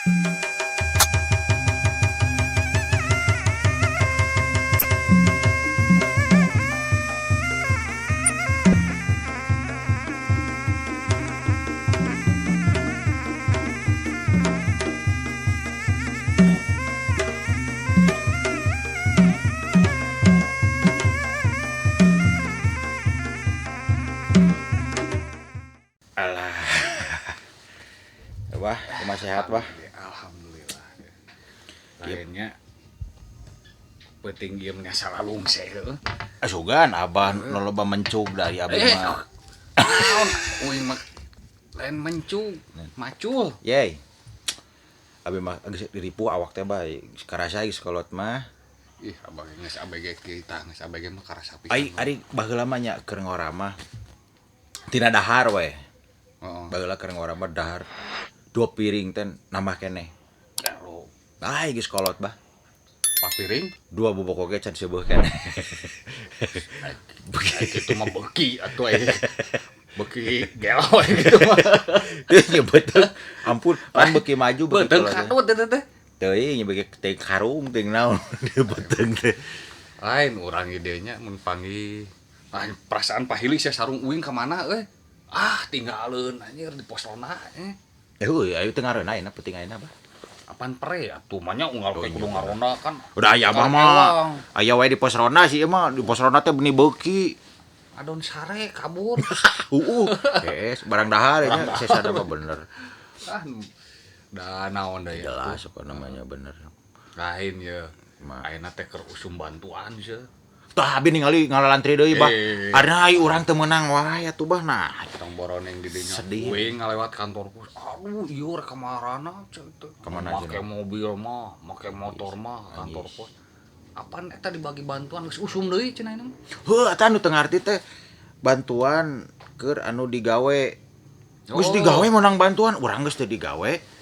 Alah. Wah, cuma sehat, wah. Alhamdulillah. Lainnya penting ieu nya salalung seh heuh. Sugan abah nu loba mencug dari abah mah. Naon uing mah lain mencug, macul. Yey. Abi mah geus diripu awak teh bae. Karasa geus kolot mah. Ih, abang geus ABG kita, geus ABG mah karasa pisan. Ai ari baheula mah nya keur ngora mah. Tina dahar we. Heeh. Baheula keur ngora mah dahar 2 piring teh nambah keneh. Ero, Ai geus kolot bah. papiring 2 bubuk oge can seueuh keneh. itu mah beki atuh beki gelo gitu mah. Teu nya beuteuh. Ampun, pan beuki maju beuki Beuteuh kolot. katut teh. Teuing nya beuki teh karung teh naon beuteuh teh. Lain urang idenya mun panggih perasaan pahili saya sarung uing ka mana euy. Ah, tinggalin anjir di pos rona Heuh, ayo teu ngareuna ayeuna penting ayeuna bah. Apaan pre atuh mah nya unggal ke kudu ngarona kan. Udah aya abah mah. Aya wae di pos rona sih mah, di pos rona teh beuni beuki. Adon sare kabur. Barang dahar nya sesana mah bener. Ah, da naon da ya. Jelas apa namanya bener. Lain ya. Mah. Ayeuna teh keur usum bantuan sih. Tah abi ningali ngalalantri deui bah. Eh. Arna ai urang teu meunang wae atuh bah nah. Tong boroneng di dinya. Sedih. Uing ngalewat kantor pos. Aduh, ieu rek kamarana ceu teh. Kemana Make aja, mobil mah, make motor mah kantor Anjis. pos. Apaan eta dibagi bantuan geus usum deui cenah ini mah. Heuh eta anu teu ngarti teh bantuan keur anu digawe. Geus digawe meunang bantuan, urang geus teu digawe.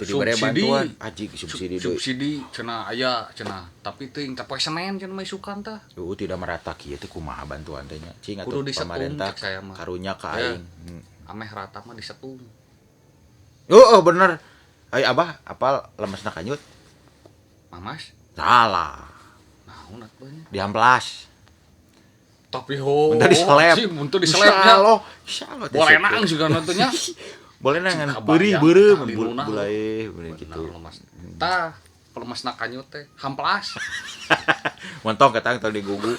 Teu dibere Subsidi. bantuan, aji subsidi deui. Subsidi cenah aya cenah, tapi teuing teh poe Senen cenah mah isukan tah. Tidak merata kieu teh kumaha bantuan teh nya. Cing atuh Kudu disetung, pemerintah cek saya mah. karunya ka Ya. aing. Ameh rata mah disetung. Oh bener. Ai abah apal lemesna kanyut? Mamas, Salah. naon atuh nya? Di amplas. Tapi ho. Mun teu diseleb. Si mun teu diselebnya. Insyaallah. Boleh nang juga nanti nya. Boleh nangan Kabayang, beurih beureuh tah, di mun lunah. bulai bener kitu. Tah, pelemasna kanyut teh hamplas. Montong ketang tong digugu.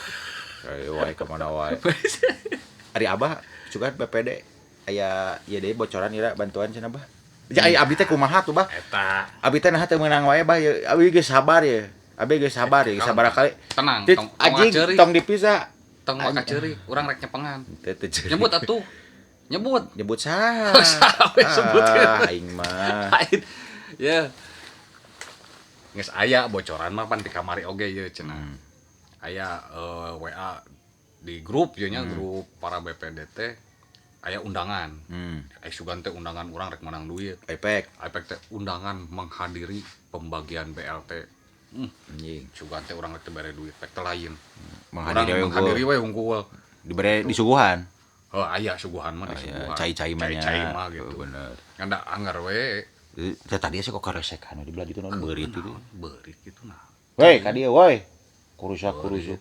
Ayo wae ka mana wae. Ari abah juga BPD aya ieu deui bocoran ira bantuan cenah bah. Ja ai abdi teh kumaha tuh bah? Eta. Abi teh nah teu meunang wae bah ye. Abi geus sabar ye. Abi geus sabar ye, sabaraha kali. Tenang, Tit, tong anjing aceuri. tong dipisah. Tong maka ceuri, urang rek nyepengan. Teu teu ceuri. Nyebut atuh. Nyebut. Nyebut saha? Saha we sebutkeun. Aing mah. Lain. Ya. Geus aya bocoran mah pan di kamari oge ye cenah. Aya WA di grup ye nya grup para BPD teh aya undangan. Aya sugan teh undangan urang rek menang duit. Efek Efek teh undangan menghadiri pembagian BLT. anjing. Sugan teh urang rek teu bare duit, efek teh lain. Menghadiri Menghadiri we unggul. dibere disuguhan. Aya suguhan mah disuguhan. Cai-cai mah nya. Cai mah gitu. Bener. Nganda anggar we. Teh tadi sih kok karesekan di belah itu non beurit itu. Beurit gitu nah. Woi, ka dieu woi. Kurusak-kurusuk.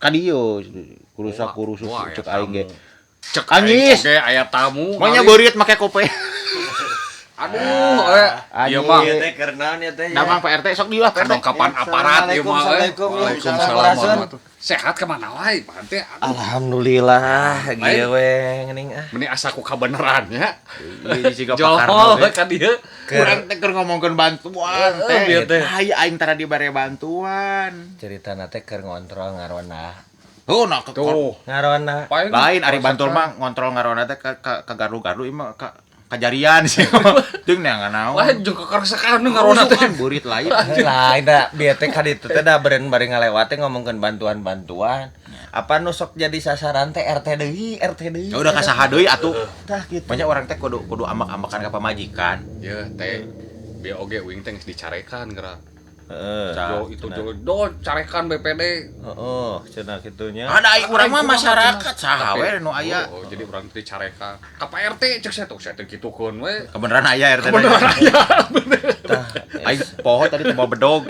Ka dieu kurusak-kurusuk Wah, cek aya aing ge. tamu. Cek Anyis. aing oge aya tamu. Maunya kali. beurit make kope. Aduh, Anjing. ieu mah Ieu teh keur naon ya teh? Damang Pak RT sok diulah Pak RT. kadongkapan aparat ieu mah. Assalamualaikum. Waalaikumsalam warahmatullahi. Sehat ke mana wae, Pak teh? Alhamdulillah, Lain. gieu we geuning ah. Meni asa ku kabeneran nya. Ieu siga Jol pakar. ka dieu. Kurang teh keur ngomongkeun bantuan teh. bieu teh. Hayu aing tara dibere bantuan. Ceritana teh keur ngontrol ngarona. Oh, nah Tuh. Ngarona. Paling lain ari bantul mah ngontrol ngarona teh ka gardu-gardu ieu mah kajarian sih. Jeung neangan naon. Wah, jeung kekarsekan ngarona teh. Burit lain. Lain da bieu teh ka ditu teh da beureun bari ngalewat teh ngomongkeun bantuan-bantuan. Apa nu sok jadi sasaran teh RT deui, RT deui. Ya udah kasaha deui atuh. Tah gitu. Banyak orang teh kudu amak-amakan ka pamajikan. Ya teh bieu oge uing teh geus dicarekan geura. Heeh. Jo itu do carekan BPD. Heeh, cenah kitunya. Ada urang mah masyarakat saha we nu aya. Oh, jadi urang teh carekan. Ka Pak RT cek saya tuh gitukeun we. Kebenaran aya RT. Ai poho tadi teh mau bedog.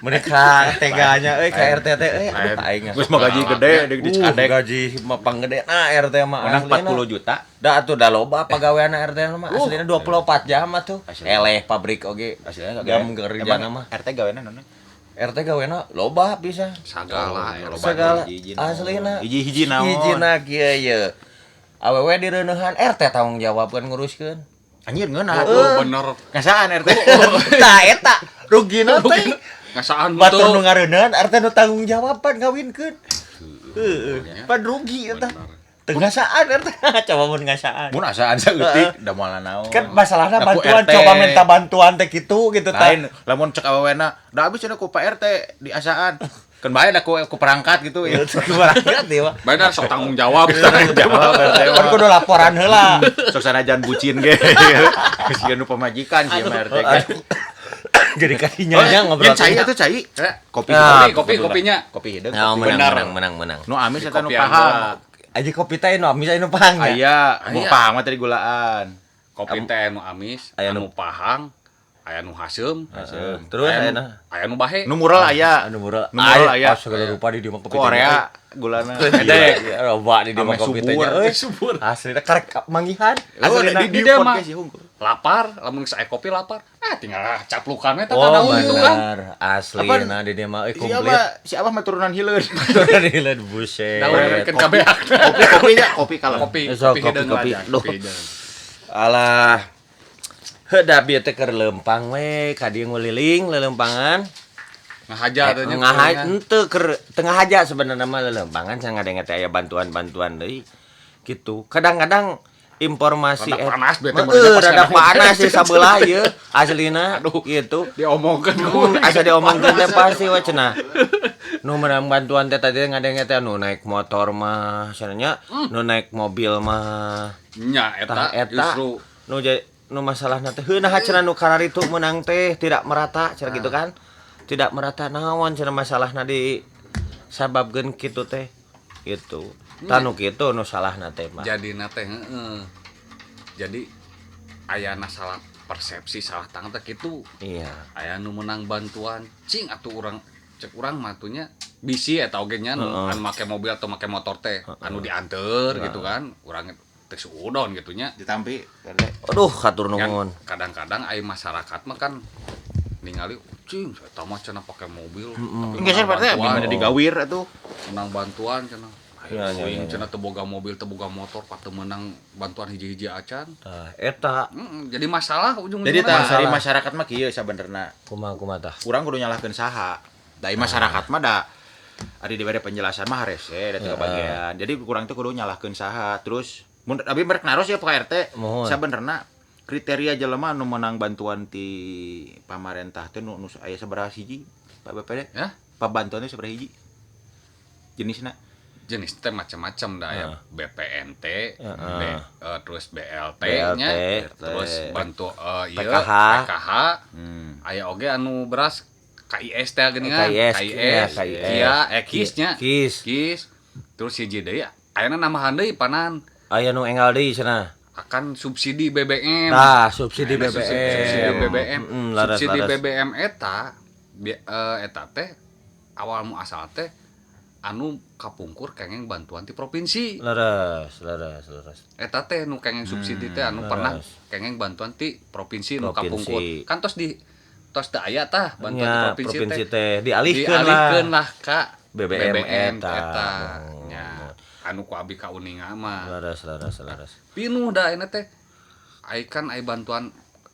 Mereka teganya ka RT teh aing Geus mah gaji gede deuk dicadek. gaji mah panggede RT mah Menang 40 juta. Da atuh da loba pagawean RT mah aslina 24 jam atuh. Eleh pabrik oge. Hasilnya Jam kerjana mah. RT gaweana naon? RT gawena loba bisa. Sagala ya. Segala aslina. Hiji-hiji naon? Hijina kieu ye. Awewe direuneuhan RT tanggung jawabkeun nguruskeun. Anjir ngeunah. Bener. Ngasaan RT? Tah eta rugina teh. Ngasaan Batur nu betul. ngareuneuhan RT nu tanggung jawaban ngawinkeun. Heeh. Pan rugi eta. Teu ngasaan RT. Coba mun ngasaan. Mun asaan saeutik da moal naon. Kan masalahna Aku bantuan RT. coba minta bantuan teh gitu tah. Lain lamun cek awewena, da abis cenah ku Pak RT di asaan. Kan bae da ku perangkat gitu ya. Berangkat ya, Pak. Bener sok tanggung jawab. Jawab RT Kan kudu laporan heula. sok sanajan bucin ge. Geus nu pamajikan sih mah RT kan. Jadi kadinya nya ngobrol. Yang cai atuh cai. Kopi Ya, kopinya. Kopi hideung. Ya, Bener. menang. Nu amis eta nu Kopi paham. Aji kopi teh nu amis anu pahang ya. Aya, nu paham mah tadi gulaan. Kopi teh anu amis, Aya anu pahang, aya nu haseum, Terus ayeuna aya nu bahe. Nu mural aya. anu murah. Nu mural aya. Segala rupa di dieu mah kopi. Korea gulana. Gede. Loba di dieu mah Ame kopi teh. subur. Subur. Asli karek manggihan. Oh, Aslina. di dia mah. podcast ya hungkul. Lapar, lamun saya kopi lapar. Tinggal caplukan we teh Oh, tanda unyu kan. benar. Aslina di dieu mah Si komplit. Abah, si Abah mah turunan hileun. Dilihat buset. Daun kan kabeak. Kopinya kopi kalau. Kopi, So, kopi kopi, hideung kopi. aja. Duh. Kopi hideung. Alah. Heuda bieu teh keur leumpang we ka dieu nguliling lelempangan. Ngahaja teh nya. Ngahaja henteu keur tengah haja sebenarnya mah lelempangan can ngadenge teh aya bantuan-bantuan deui. Gitu. Kadang-kadang informasi Rada panas bete Meuh, benernya pas rada ngadenge. panas di sabelah ieu aslina Aduh. gitu. Diomongkeun Asa diomongkeun teh pasti we cenah. Nu menang bantuan teh tadi ngadenge teh nu naik motor mah cenanya, nu naik mobil mah. nya Tah eta justru nu nu masalahna teh heuh nah cenah nu kararitu menang teh tidak merata cenah gitu kan. Tidak merata naon cenah masalahna di sababkeun kitu teh. Gitu. Tanu kitu nu salahna teh mah. jadina teh heeh. Jadi aya salah persepsi salah tangan teh kitu. Iya. Aya nu menang bantuan cing atuh urang cek urang matunya bisi eta oge nya nu anu make mobil atau make motor teh anu dianter gitu kan urang teh suudon gitu nya. Ditampi. Aduh katur Kan nuhun. kadang-kadang aya masyarakat mah kan ningali cing eta mah cenah pake mobil tapi Geser menang partai bantuan. ada digawir atuh. Menang bantuan cenah Ya, ya, ya, ya. cenah teu boga mobil teu boga motor pateu menang bantuan hiji-hiji acan. Tah eta Jadi masalah ujung-ujungna. Jadi tah Masalah. dari masyarakat mah kieu sabenerna. kumaha tah. Urang kudu nyalahkeun saha. Dari masyarakat mah da ari dibere penjelasan mah harese da tiga bagian. Jadi kurang teh kudu nyalahkeun saha. Terus mun abi merek naros ya Pak RT. Mohon. Sabenerna kriteria jelema nu menang bantuan ti pamarentah teh nu aya sabaraha hiji Pak BPD? Ya? Pabantuan teh sabaraha hiji? Jenisna? Jenis teh macam-macam dah ya BPNT, terus BLT BLT, nya, terus bantu ieu PKH. PKH, aya oge anu beras KIS teh geuning kan, KIS, KIS, KIS. Kia, KIS nya, Kis. terus hiji deui ayeuna namahan deui panan Aya nu enggal deui cenah. akan subsidi BBM. Tah, subsidi Aya BBM. Subsidi BBM. Laras, Subsidi laras. BBM eta eta teh awal muasal teh anu kapungkur kengeng bantuan ti provinsi. Laras. Eta teh nu kengeng subsidi teh anu pernah kengeng bantuan ti provinsi nu Provinsi. kapungkur. Kan tos teu aya tah bantuan Nya, ti provinsi provinsi teh. teh dialihkeun Lah ka BBM eta. eta. Nya anu ku abi kauninga mah. Laras. Pinuh dah ini teh ai kan ai bantuan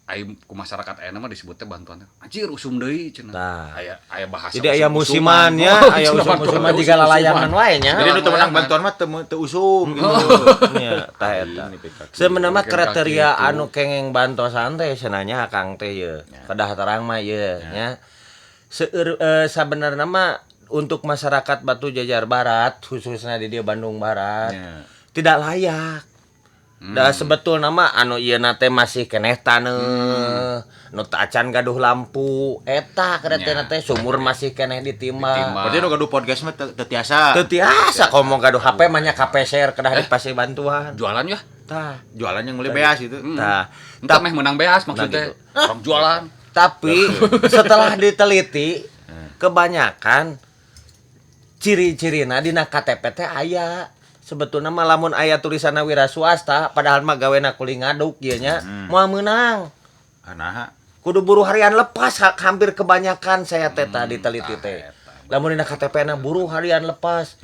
ai ku masyarakat ayeuna mah disebut teh bantuan anjir usum deui cenah Tah. aya bahasa Jadi aya usum-usuman. musimannya, aya cenah usum-usuman bantuan juga lalayangan wae nya. Jadi nu teu menang bantuan mah teu usum gitu. Nya, tah eta. Sebenarnya mah kriteria gitu. anu kengeng bantosan teh cenanya Kang teh ye. Kedah terang mah ye nya. Sabenerna mah untuk masyarakat Batu Jajar Barat khususnya di dia Bandung Barat Ya. tidak layak. Da sebetulna mah anu ieu teh masih keneh taneuh. Nu teu acan gaduh lampu eta kadetena teh sumur masih keneh ditimba. Berarti nu gaduh podcast mah teu tiasa. Teu tiasa ngomong gaduh HP mah nya KPSR kedah dipasih bantuan. Jualan ya. Tah. Jualan yang mulai beas itu. Tah. Entah meh menang beas maksudnya. gitu. Orang jualan. Tapi setelah diteliti kebanyakan ciri-cirina dina KTP teh aya. Sebetulnya mah lamun aya tulisanna wira swasta padahal mah gawena kuling ngaduk ieu nya moal meunang. Nah, Kudu buruh harian lepas hampir kebanyakan saya teh tadi teliti teh. Lamun dina KTP-na buruh harian lepas.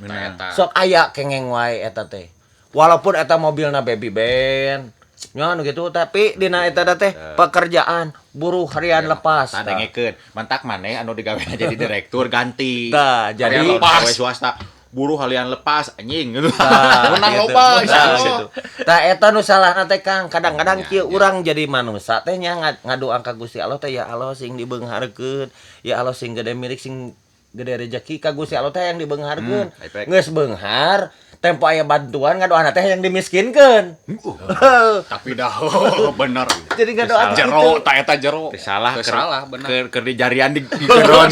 Sok aya kengeng wae eta teh. Walaupun eta mobilna baby band. Nya anu gitu tapi dina eta teh pekerjaan buruh harian lepas. tah dengekeun. Mantak maneh anu digawena jadi direktur ganti. Tah, jadi pegawai swasta buruh halian lepas anjing gitu. Menang loba gitu. Tah eta nu salahna teh Kang, kadang-kadang kieu urang jadi manusia teh nya ngadoa ka Gusti Allah teh ya Allah sing dibeungharkeun, ya Allah sing gede milik sing gede rezeki ka Gusti Allah teh yang dibeungharkeun. Geus beunghar, tempo aya bantuan ngadoana teh yang dimiskinkeun. Tapi dah bener. Jadi ngadoa Jero, tak eta jero. Salah bener. keur di jarian di Jeroan.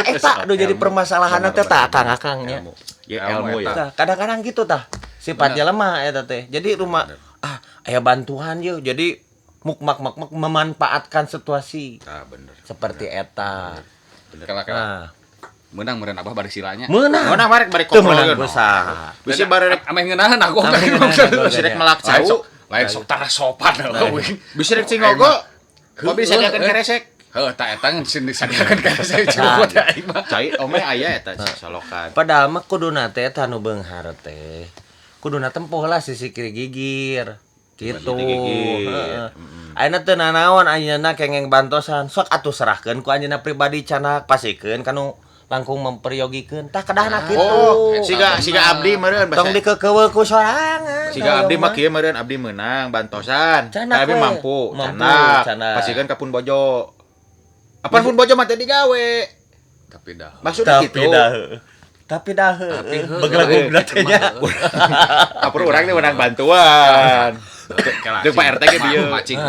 Eta nu jadi permasalahan teh tah Akang-akangnya. Ya ilmu ya. Tah, kadang-kadang gitu tah. Sifatnya lemah eta teh. Jadi rumah aya bantuan yeuh. Jadi mukmak memanfaatkan situasi. Tah bener. Seperti eta. Kela-kela. Nah, Menang meureun abah bari silanya. meunang. Mana barek Teu kopi meunang usaha. Bisa barek Ameh ngeunaheun aku. bisa rek melak cau. Lain sok tara sopan euy. Bisa rek cingogo. Kok bisa diakeun keresek? Heuh, tak eta ngan sing disadiakeun ka saya cukup teh aing mah. Cai omeh aya eta solokan. Padahal mah kuduna teh eta nu beunghar teh. Kuduna tempuh lah sisi kiri gigir. Gitu. Heeh. Ayeuna teu nanaon ayeuna kengeng bantosan. Sok atuh serahkeun ku anjeunna pribadi canak pasikeun kanu langkung memperiyogikeun. Tah kedahna kitu. Oh, siga abdi meureun Tong dikekeuweul ku sorangan. siga abdi mah kieu meureun abdi meunang bantosan. Canak Tapi we. mampu. Canak. Pasikeun ka Pun Bojo. Apaan Pun Bojo mah teh digawe. Tapi dah. Maksudnya gitu. Tapi dah. Tapi Begelagugna teh nya. Apur urang teh menang bantuan. Deuk Pak RT ge dieu. Macing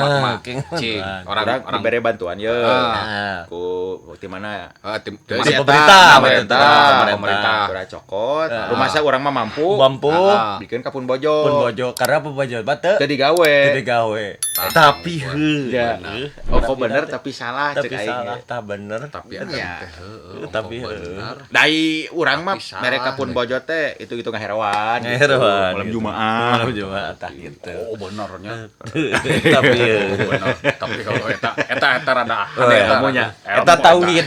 cing. Orang dibere bantuan ye. Ku di mana? Tim pemerintah. Kurang cokot. Rumah saya urang mah mampu. Bikin ka Pun Bojo. Pun Bojo karena Pun Bojo bate Teu digawe. tapi Ya. Oh bener tapi salah cek tapi aing. salah tah bener tapi Ya. tapi Dai urang mah Tapi salah. mere ka Pun Bojo teh itu ngaheroan. Ngaheroan. Malam Jumaah. malam Jumaat tah gitu Oh benernya. tapi Bener. Tapi kalau eta rada ilmunya. eta tauhid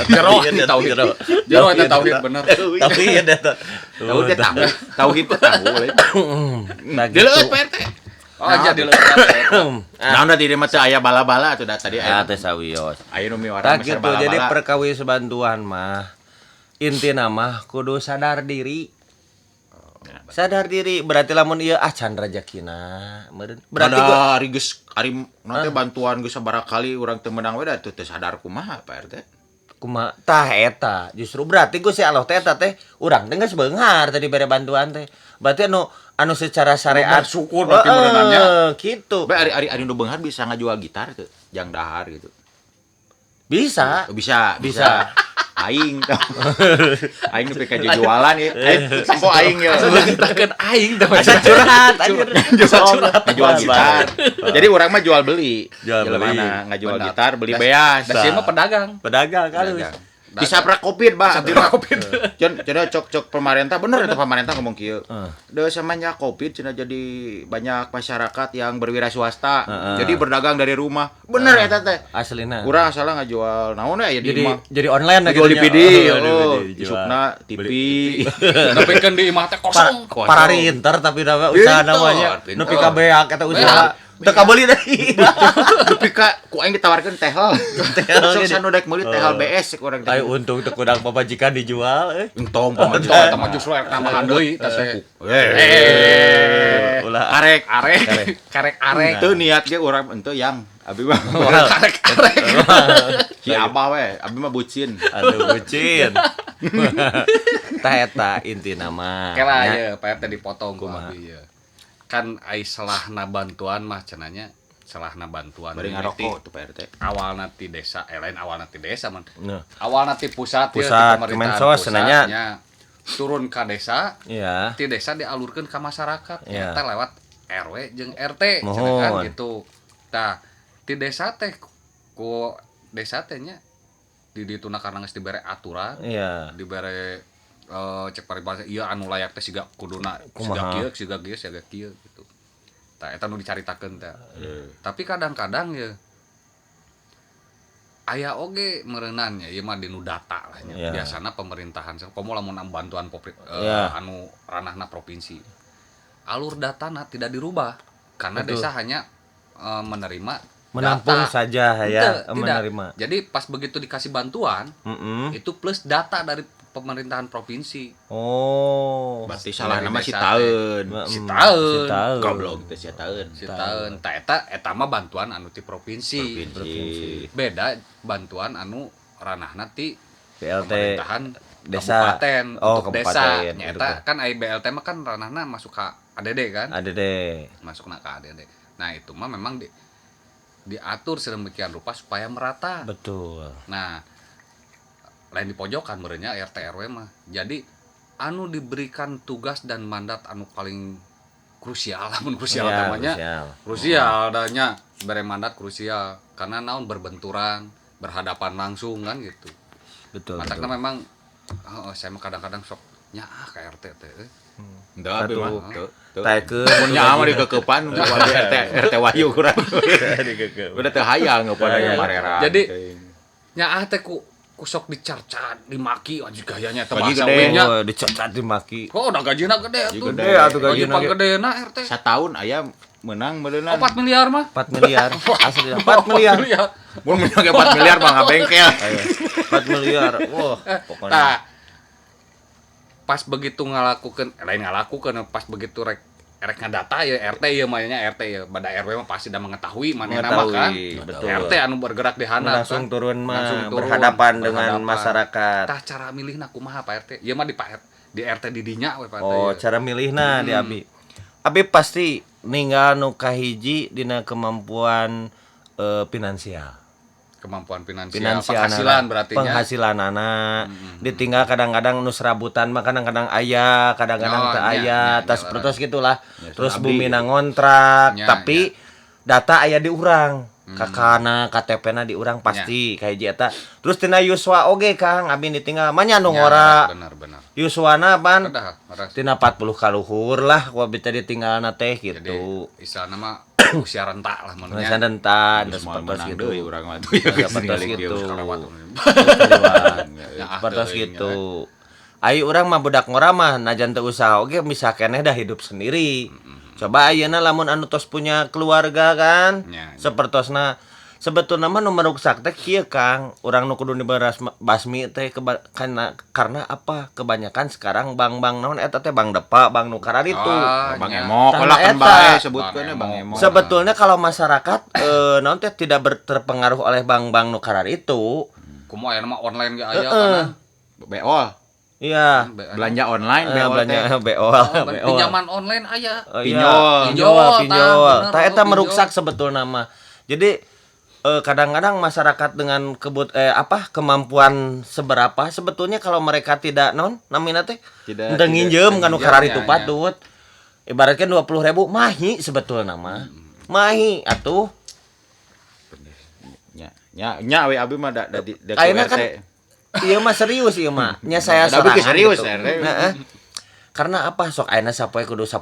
Jero tauhid. Jero eta tauhid bener. tauhid eta Tauhid teh tahu. Tauhid teh tahu. nah Deuleut gitu Pak RT. Oh jadi Nah, udah di mah teh aya bala-bala atuh da tadi ah aya. teh sawios Aya nu miwarang tak meser gitu jadi bala-bala. perkawis bantuan mah intina mah kudu sadar diri berarti lamun ieu can rezekina meureun berarti ada ari geus ari nanti bantuan geus sabaraha kali urang teu meunang we da teu sadar kumaha Pak RT. kumaha tah eta justru berarti Gusti Allah teh eta teh urang teh geus beunghar tadi bere bantuan teh berarti anu secara syariat syukur berarti meunangnya. Gitu Bae ari nu beunghar bisa ngajual gitar teu jang dahar gitu. bisa Bisa. Aing tah. Aing nu pika jualan ya. Sampo aing ya. Takkan aing teh asa curhat anjir Jual gitar. Jadi urang mah jual beli. Jual beli. Mana ngajual Benar. gitar beli beas. Da sieun mah pedagang. pedagang kan Bisa pra Covid, Ba. Bisa pra Covid. Cenah cok pemerintah bener eta pemerintah ngomong kieu. Deui samanya Covid cenah jadi banyak masyarakat yang berwira swasta. Jadi berdagang dari rumah. Bener eta teh. aslina Urang salah ngajual naon ya di jadi imah. jadi online lah Jual gitu nya. DVD, DVD, isukna TV. Tapi kan di imah teh kosong. para rinter tapi nama usaha Pinter, namanya pinter. nu pika beak eta usaha teu kabeuli deui Tapi ku aing ditawarkeun tehel. Sok sanu daek meuli tehel BS urang teh. ayo untung teu kudang papajikan dijual Entong Entah, pamajikan. eta mah justru tambahan deui teh teh. ulah Arek. Karek arek. Itu niat ge urang ente yang abi mah Karek arek. si abah we, abi mah bucin. aduh bucin tah eta intina mah Kela ya, Pak RT dipotong ku abi ya. kan ai selahna bantuan mah cenanya selahna bantuan bari ngarokok tuh Pak RT. awalna ti desa lain awalna ti desa man Nah, awalna ti pusat ya, ti Pusat, pemerintahan Kemensos, cenanya. pusatnya turun ka desa iya. ti desa dialurkeun ka masyarakat Iya. eta lewat RW jeung RT Mohon. cenah kan gitu tah ti desa teh ku desa teh nya di dituna karena geus dibere aturan Iya. dibere cek paribasa iya anu layak teh siga kuduna siga Kumaha. kieu siga kieu gitu. Tah eta nu dicaritakeun teh. Tapi kadang-kadang ya aya oge meureunnan ya ieu mah dinu data lah nya. Iya. Biasana pemerintahan komo lamun bantuan Iya. anu ranahna provinsi. Alur datana tidak dirubah karena Betul. desa hanya menerima Menampung data. saja ya, Tidak. menerima. Jadi pas begitu dikasih bantuan itu plus data dari pemerintahan provinsi. Oh. Berarti salah Dari nama desa si Taeun. Si Taeun. Si Taeun. Goblok teh si Taeun. Si Taeun. Tah eta mah bantuan anu ti provinsi. Provinsi. Beda bantuan anu ranahna ti BLT pemerintahan desa. kabupaten Oh, untuk desa. kabupaten. Nya eta kan ai BLT mah kan ranahna masuk ka ADD kan? Ada deh. Masukna ka ADD. Nah, itu mah memang diatur sedemikian rupa supaya merata. Betul. Nah, lain di pojokan merenya RT RW mah. Jadi anu diberikan tugas dan mandat anu paling krusial mun krusial Iya, namanya. Krusial adanya bere mandat krusial karena naon berbenturan, berhadapan langsung kan gitu. Betul. Matakna betul. memang saya mah kadang-kadang sok nya ka RT teh. Henteu abi Satu. mah. Teu. Taekeun. Mun nya mah dikekepan RT Wahyu kurang. Udah teu hayang ngeupana Hayang. marera. Jadi nya teh ku sok dicarcat, dimaki anjing gayanya teh Gaji bahasa gede. we nya. Oh, dicacat dimaki. Kok udah gajina gede Gaji atuh. gede atuh Gaji gajina ge. panggedena RT. Sataun aya menang beuleunan. 4 miliar mah. 4 miliar. Asli 4 miliar. Mun menang 4 miliar mah ngabengkel. Ayo. 4 miliar. Wah, pokoknya. Tah pas begitu ngalakukeun lain ngalakukeun pas begitu rek ngadata ya RT ya mainnya RT ya pada RW mah pasti udah mengetahui mana nama kan betul. RT anu bergerak di handap Langsung kan turun mah Langsung turun, berhadapan dengan berhadapan. masyarakat. tah cara milihna kumaha Pak RT ya mah di RT di dinya we Pak RT Oh, ya. cara milihna di abi. Abi pasti ninggal nu kahiji dina kemampuan finansial. kemampuan finansial, Finansial penghasilan berarti nya. penghasilan anak ditinggal kadang-kadang nu serabutan mah kadang-kadang aya kadang-kadang Oh, teu nya, aya nya, tas nya, pertos gitulah nya, terus abdi bumina gitu. ngontrak Nya, tapi data aya di urang kakana KTP-na di urang pasti kahiji eta terus tina Yuswa oge Kang abi ditinggal mah nya nu Nya, ngora benar Yuswana pan Kedah, maras. tina 40 kaluhur lah ku abi teh ditinggalna teh Jadi gitu istilahna mah usia rentak lah Masa menurutnya dentan terus Semua pertos menang gitu deui urang mah tuh. Pertos gitu Karawat. Pertos gitu. Ayo orang mah budak ngora mah najan teu usaha oge bisa keneh dah hidup sendiri. Coba ayeuna lamun anu tos punya keluarga kan. Nya, nya. Sapertosna sebetulna mah nu meruksak teh kieu Kang. Urang nu kudu diberas basmi teh karena apa? Kebanyakan sekarang bank-bank naon eta teh bank depa, bank nu karar itu. Bang nya. Emo Tah, lah kan eta. bae sebutkeun Bang Bang Emo. Sebetulnya kalau masyarakat naon teh tidak terpengaruh oleh bank-bank nu karar itu. Kumaha aya mah online ge aya Heeh. kana. Beol. Iya. Belanja online beol belanja teh. beol. Pinjaman online aya. Oh, Pinjol. pinjol. Tah, Tah bener, eta pinjol. meruksak sebetulnya mah. Jadi kadang-kadang masyarakat dengan kemampuan seberapa sebetulnya kalau mereka tidak namina teh Tidak- teu nginjem tidak kan nu nginjem, karar ya, itu ya. patut. Ibaratkan 20.000 mahi sebetulnya mah. Mahi atuh. Nya we abi mah da Ayeuna kan ieu mah serius ieu mah. Nya saya Da abi sorangan serius, gitu. RT. Heeh. Karena apa sok ayeuna sapoe kudu 10.000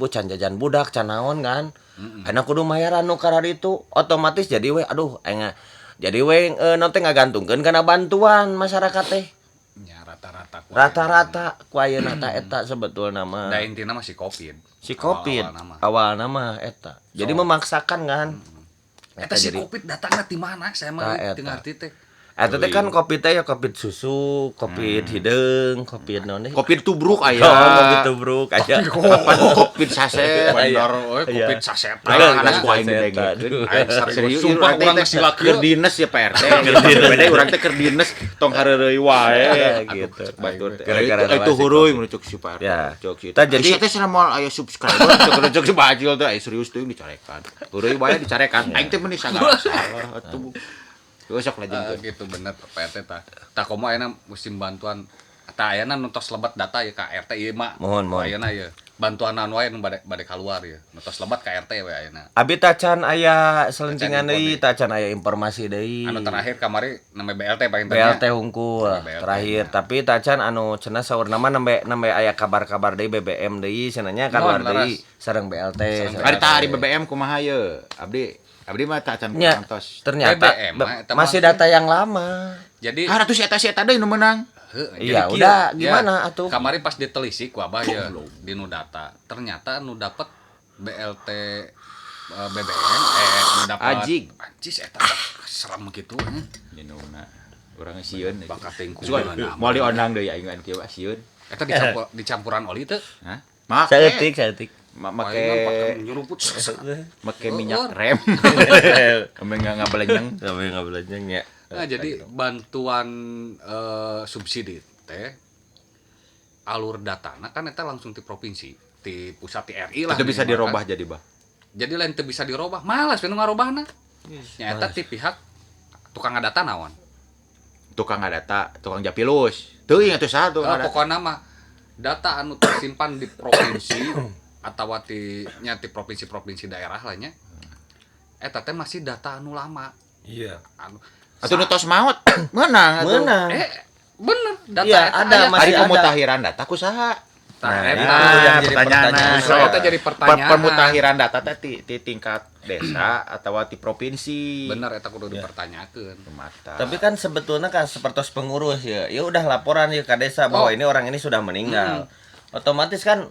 can jajan budak can naon kan. Ayeuna kudu mayaran nu karar itu otomatis jadi we aduh aing jadi we naon teh ngagantungkeun kana bantuan masyarakat teh. Ya rata-rata ku. Rata-rata ku ayeuna ta eta sebetulna mah. Da intina mah si Covid. Si Covid Awal-awal nama. awalna mah eta. Jadi So. memaksakan kan. Eta si Covid datangna di mana? Saya mah Tah, teu eta. ngarti teh. Eta teh kan Covid teh ya Covid susu, Covid hideung, Covid naon teh. Kopi tubruk Oh, aya. Covid tubruk aya. Pin saset. Bener, Iya. Covid saset. Anak ku aing Saset. dengekeun. Serius, sumpah urang geus sila kieu. Keur dinas ya Pak RT. BPD urang teh keur dinas tong hareureuy wae gitu. batur teh. Gara-gara Itu relasi heuruy menucuk si Pak RT. Ya. Cok si. Tah, jadi- teh cenah moal aya subscriber cok si Bajil teh aya serius teh dicarekan. Heuruy wae dicarekan. Aing teh meni sagala salah atuh. Geus sok lajeng. Gitu bener PRT tah. Tah komo ayeuna musim bantuan tah ayeuna nuntos lebat data ya ka RT ieu mah. Mohon. Ayeuna ya bantuan anu wae nu bade kaluar ya. Nuntos lebat ka RT we ayeuna. Abi tacan aya selentingan Tacan info deui, tacan aya informasi deui. Anu terakhir kamari namanya BLT paling BLT hungkul BLT, terakhir, ya. tapi tacan anu cenah saur nama nembe aya kabar-kabar deui BBM deui cenah nya kabar Mohon, deui sareng BLT. sareng Ari tah BLT. ari BBM kumaha ye? Abdi mah tacan Nya, kantos. ternyata BBM, eta mah- masih data yang lama. Jadi Ah, ratu si eta deui nu menang. Iya, jadi udah, kieu, gimana atuh? Kamari pas ditelisik ku Abah ya di nu data. Ternyata nu dapat BLT BBM nu dapat Ajig. Anjis eta serem gitu Jenuna urang sieun. bakat tengku. Moal diondang deui aing ngan kieu sieun. Eta dicampuran oli teh. Hah? Make Saeutik. Pakai nyuruput. make minyak rem. Ameng ngabelenyeng. Tapi enggak belanja nya. Nah, jadi bantuan subsidi teh alur datana kan eta langsung di provinsi, di pusat di RI lah. Itu bisa minimal dirobah kan. jadi bah. Jadi lain teu bisa dirobah, malas pinu ngarobahna. Nya eta ti pihak tukang data naon. Tukang data, tukang japilus. Teuing atuh saha tuh. Pokokna mah data anu tersimpan di provinsi atau di provinsi-provinsi daerah lainnya. Eta teh masih data anu lama. Iya. Anu Atuh nu tos maot menang atuh. Menang. bener data Iya, eta ada, aya. masih Hari ada. pemutahiran data kusaha? Tah, Nah, eta. itu yang jadi pertanyaan. So, eta jadi pertanyaan. Pemutahiran data teh ti tingkat desa atau di provinsi. Bener eta kudu dipertanyakeun. Mata. Tapi kan sebetulnya kan seperti pengurus ya. Ya udah laporan ya ke desa bahwa ini orang ini sudah meninggal. Otomatis kan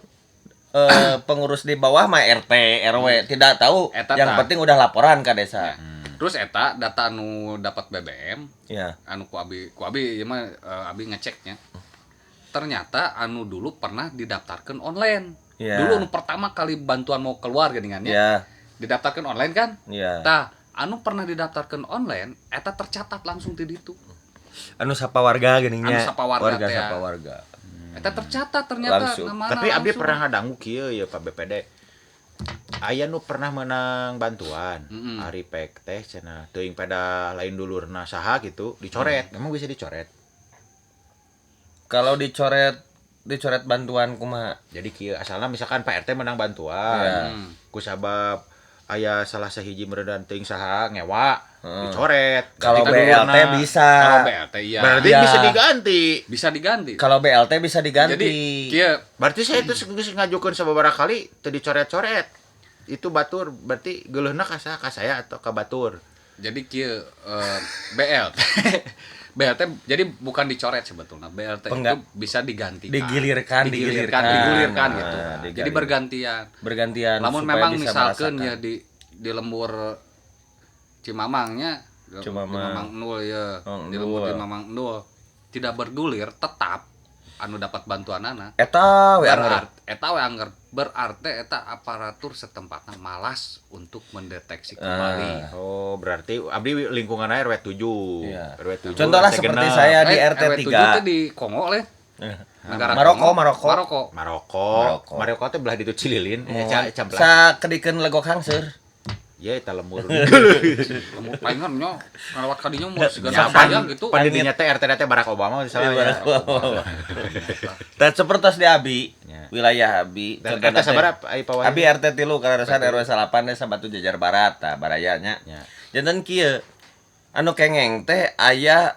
pengurus di bawah mah RT, RW tidak tahu. Eta Yang tah. penting udah laporan ke desa. Terus eta data anu dapat BBM Ya. anu ku abi ieu mah abi ngeceknya. Ternyata anu dulu pernah didaftarkan online. Ya. Dulu anu pertama kali bantuan mau keluar geuningannya. Ya. Didaftarkan online kan? Ya. Tah, anu pernah didaftarkan online eta tercatat langsung di ditu. Anu sapa warga geuninnya. Anu sapa warga teh, ya. sapa warga. Eta tercatat ternyata Langsung. namana. Tapi abdi langsung. pernah ngadangu kieu ya Pak BPD. Aya nu pernah menang bantuan. Ari pek teh cenah teuing pada lain dulurna saha gitu dicoret. Emang bisa dicoret. Kalau dicoret bantuan kumaha? Jadi kieu asalna misalkan Pak RT menang bantuan. Ya. Ku sabab aya salah sahiji meredan teuing saha ngewa dicoret. Kalau Ganti ka BLT dulurna. bisa. Kalau BLT iya. Berarti Ya. bisa diganti. Bisa diganti. Kalau BLT bisa diganti. Jadi kieu Berarti saya itu geus ngajukeun sababaraha kali teu dicoret-coret. Itu batur berarti geuleuhna ka saya atau ka batur. jadi kieu BLT BLT jadi bukan dicoret sebetulnya BLT Enggak. itu bisa diganti digilirkan. digulirkan Nah, gitu jadi digilirkan. bergantian bergantian. namun supaya memang bisa misalkan merasakan. ya di lembur Cimamangnya Cimamang. nul ya Oh, di lembur nul. Cimamang nul tidak bergulir tetap anu dapat bantuan anak Eta we anger. eta we angger berarti eta aparatur setempatnya malas untuk mendeteksi kembali. Oh, berarti abdi lingkungan RW 7. Iya. RW 7. Contohlah seperti saya di RT RW 7 teh 3. di Kongo le. Negara Maroko, Kongo. Maroko. Maroko. Maroko teh belah ditu Cililin. Cambelah. Sa kedikeun legok hangseur. Ya eta lembur. Kamu palingan nyo ngalawat kadinya mau segala apa ya gitu. Pandinya teh RT teh Barack Obama misalnya. Dan seperti di Abi, Ya. wilayah Abi. Dan contohna eta teh, sabaraha ai pawai. Abi RT 3 kararesan RW 8 desa Batu Jajar Barat tah barayanya. Ya. Janten kieu anu kengeng teh aya